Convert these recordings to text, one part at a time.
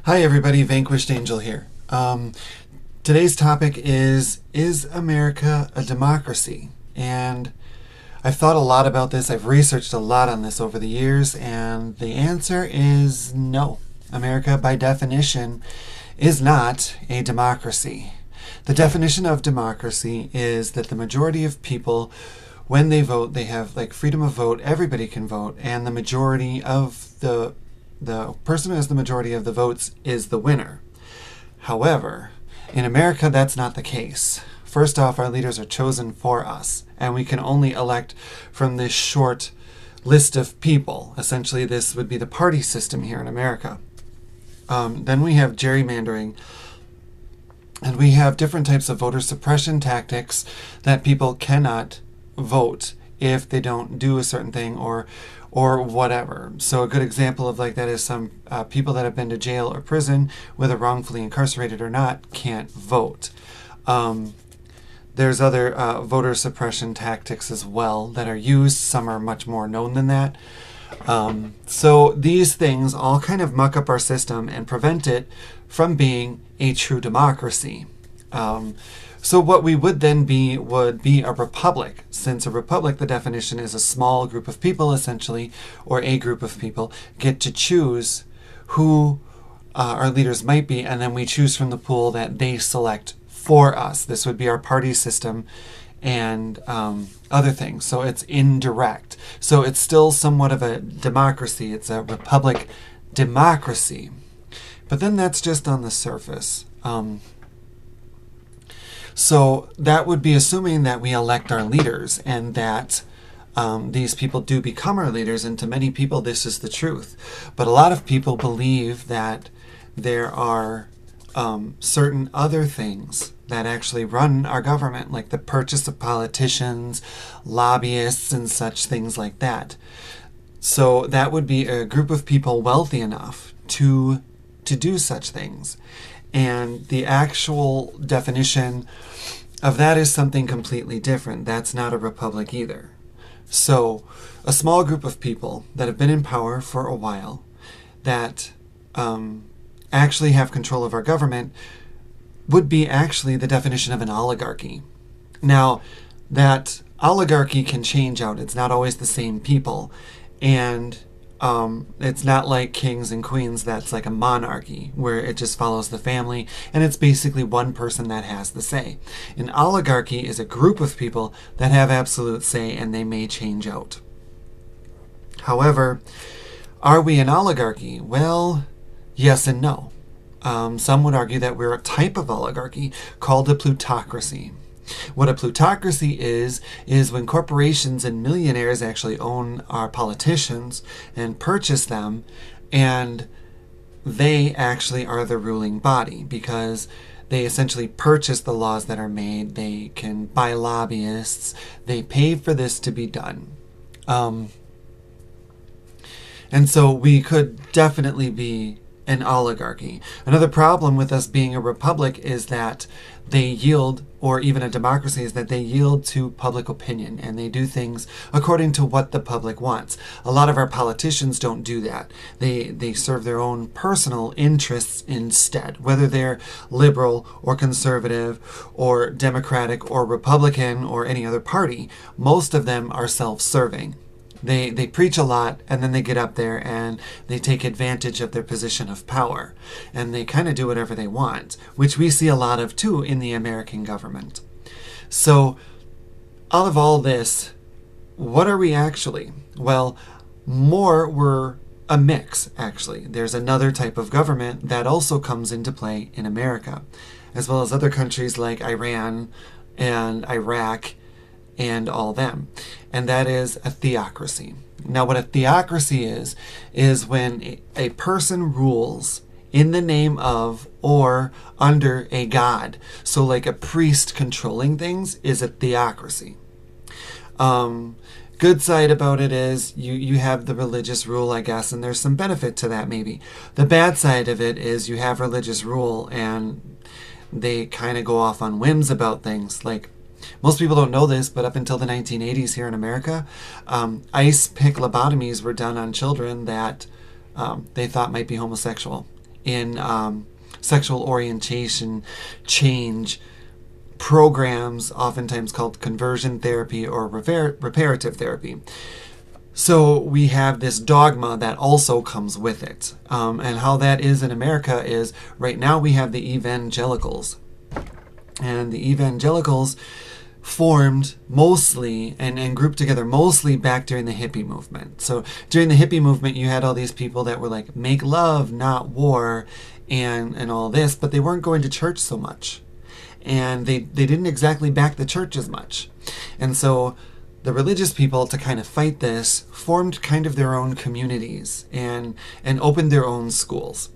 Hi everybody, Vanquished Angel here. Today's topic is America a democracy? And I've thought a lot about this, I've researched a lot on this over the years, and the answer is no. America, by definition, is not a democracy. The definition of democracy is that the majority of people, when they vote, they have like freedom of vote, everybody can vote, and the majority of the person who has the majority of the votes is the winner. However, in America, that's not the case. First off, our leaders are chosen for us, and we can only elect from this short list of people. Essentially, this would be the party system here in America. Then we have gerrymandering, and we have different types of voter suppression tactics that people cannot vote if they don't do a certain thing or whatever. So a good example of like that is some people that have been to jail or prison, whether wrongfully incarcerated or not, can't vote. There's other voter suppression tactics as well that are used. Some are much more known than that. So these things all kind of muck up our system and prevent it from being a true democracy. So what we would then be would be a republic. Since a republic, the definition is a small group of people, essentially, or a group of people, get to choose who our leaders might be, and then we choose from the pool that they select for us. This would be our party system and other things. So it's indirect. So it's still somewhat of a democracy. It's a republic democracy. But then that's just on the surface. So that would be assuming that we elect our leaders and that these people do become our leaders. And to many people, this is the truth. But a lot of people believe that there are certain other things that actually run our government, like the purchase of politicians, lobbyists, and such things like that. So that would be a group of people wealthy enough to do such things. And the actual definition of that is something completely different. That's not a republic either. So a small group of people that have been in power for a while that actually have control of our government would be actually the definition of an oligarchy. Now, that oligarchy can change out. It's not always the same people. And it's not like kings and queens that's like a monarchy where it just follows the family and it's basically one person that has the say. An oligarchy is a group of people that have absolute say and they may change out. However, are we an oligarchy? Well, yes and no. Some would argue that we're a type of oligarchy called a plutocracy. What a plutocracy is when corporations and millionaires actually own our politicians and purchase them, and they actually are the ruling body because they essentially purchase the laws that are made. They can buy lobbyists. They pay for this to be done. And so we could definitely be an oligarchy. Another problem with us being a republic is that they yield, or even a democracy, is that they yield to public opinion and they do things according to what the public wants. A lot of our politicians don't do that. They serve their own personal interests instead, whether they're liberal or conservative or Democratic or Republican or any other party. Most of them are self-serving. They preach a lot and then they get up there and they take advantage of their position of power. And they kind of do whatever they want, which we see a lot of too in the American government. So out of all this, what are we actually? Well, we're a mix, actually. There's another type of government that also comes into play in America, as well as other countries like Iran and Iraq and all them. And that is a theocracy. Now, what a theocracy is when a person rules in the name of or under a god. So like a priest controlling things is a theocracy. Good side about it is you have the religious rule, I guess, and there's some benefit to that maybe. The bad side of it is you have religious rule and they kind of go off on whims about things. Like, most people don't know this, but up until the 1980s here in America, ice pick lobotomies were done on children that they thought might be homosexual. in sexual orientation change programs, oftentimes called conversion therapy or reparative therapy. So we have this dogma that also comes with it. And how that is in America is right now we have the evangelicals. And the evangelicals formed mostly and grouped together mostly back during the hippie movement. So during the hippie movement, you had all these people that were like, make love, not war, and all this, but they weren't going to church so much. And they didn't exactly back the church as much. And so the religious people, to kind of fight this, formed kind of their own communities and opened their own schools.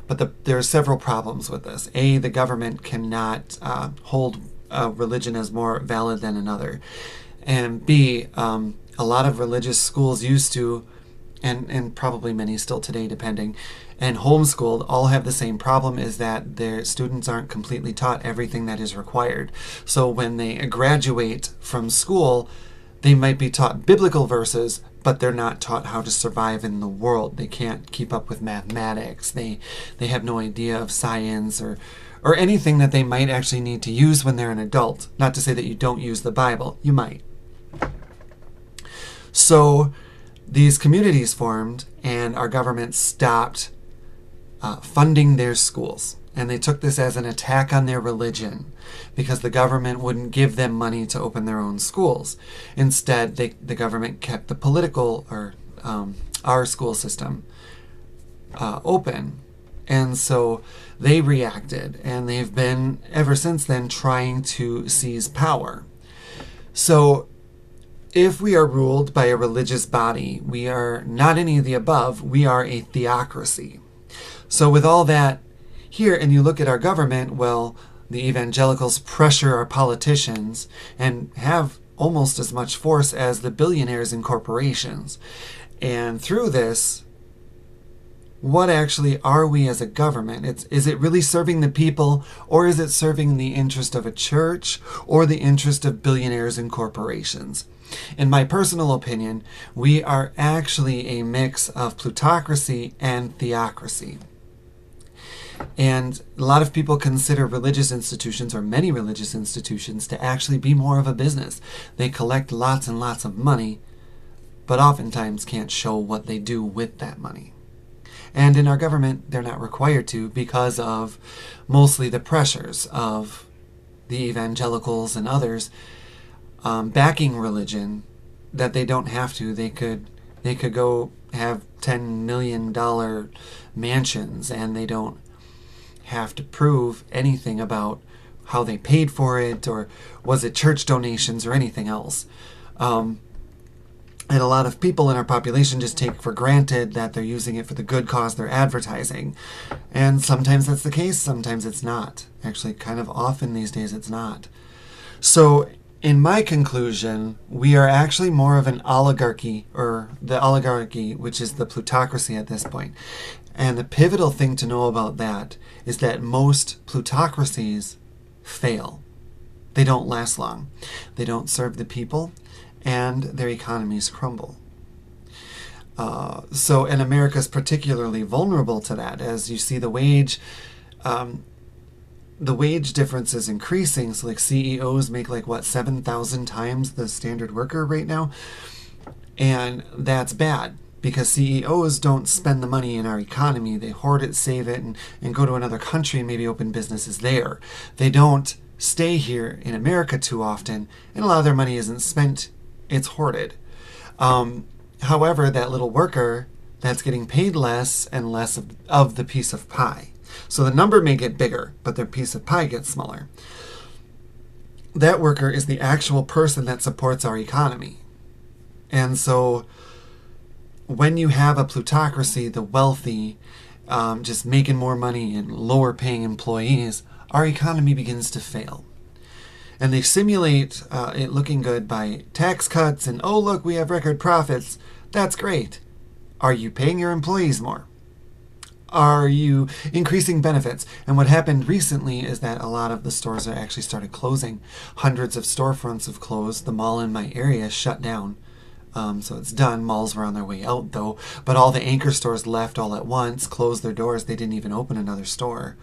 But there are several problems with this. A, the government cannot hold religion as more valid than another. And B, a lot of religious schools used to, and probably many still today depending, and homeschooled all have the same problem, is that their students aren't completely taught everything that is required. So when they graduate from school, they might be taught biblical verses, but they're not taught how to survive in the world. They can't keep up with mathematics. They have no idea of science or anything that they might actually need to use when they're an adult. Not to say that you don't use the Bible. You might. So these communities formed, and our government stopped funding their schools. And they took this as an attack on their religion because the government wouldn't give them money to open their own schools. Instead, the government kept the political, or our school system, open. And so they reacted, and they've been, ever since then, trying to seize power. So if we are ruled by a religious body, we are not any of the above, we are a theocracy. So with all that here, and you look at our government, well, the evangelicals pressure our politicians and have almost as much force as the billionaires and corporations. And through this, what actually are we as a government? Is it really serving the people, or is it serving the interest of a church or the interest of billionaires and corporations? In my personal opinion, we are actually a mix of plutocracy and theocracy. And a lot of people consider religious institutions, or many religious institutions, to actually be more of a business. They collect lots and lots of money, but oftentimes can't show what they do with that money. And in our government, they're not required to, because of mostly the pressures of the evangelicals and others backing religion, that they don't have to. They could go have $10 million mansions, and they don't have to prove anything about how they paid for it, or was it church donations or anything else. And a lot of people in our population just take for granted that they're using it for the good cause they're advertising. And sometimes that's the case, sometimes it's not. Actually, kind of often these days it's not. So in my conclusion, we are actually more of an oligarchy, or the oligarchy, which is the plutocracy at this point. And the pivotal thing to know about that is that most plutocracies fail. They don't last long. They don't serve the people, and their economies crumble. And America is particularly vulnerable to that, as you see the wage difference is increasing. So like CEOs make 7,000 times the standard worker right now, and that's bad. Because CEOs don't spend the money in our economy. They hoard it, save it, and go to another country and maybe open businesses there. They don't stay here in America too often, and a lot of their money isn't spent. It's hoarded. However, that little worker, that's getting paid less and less of the piece of pie. So the number may get bigger, but their piece of pie gets smaller. That worker is the actual person that supports our economy. And so when you have a plutocracy, the wealthy just making more money and lower paying employees, our economy begins to fail. And they simulate it looking good by tax cuts and, oh look, we have record profits. That's great. Are you paying your employees more? Are you increasing benefits? And what happened recently is that a lot of the stores are actually started closing. Hundreds of storefronts have closed. The mall in my area shut down. So it's done. Malls were on their way out, though. But all the anchor stores left all at once, closed their doors. They didn't even open another store.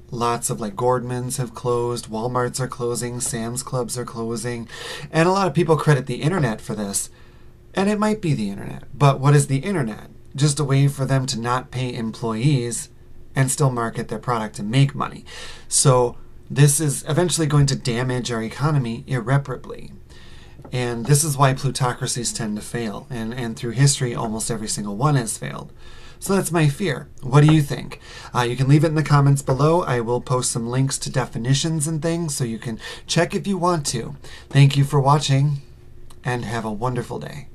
Lots of like Gordmans have closed. Walmarts are closing. Sam's Clubs are closing. And a lot of people credit the internet for this. And it might be the internet. But what is the internet? Just a way for them to not pay employees and still market their product and make money. So this is eventually going to damage our economy irreparably. And this is why plutocracies tend to fail. And through history, almost every single one has failed. So that's my fear. What do you think? You can leave it in the comments below. I will post some links to definitions and things so you can check if you want to. Thank you for watching, and have a wonderful day.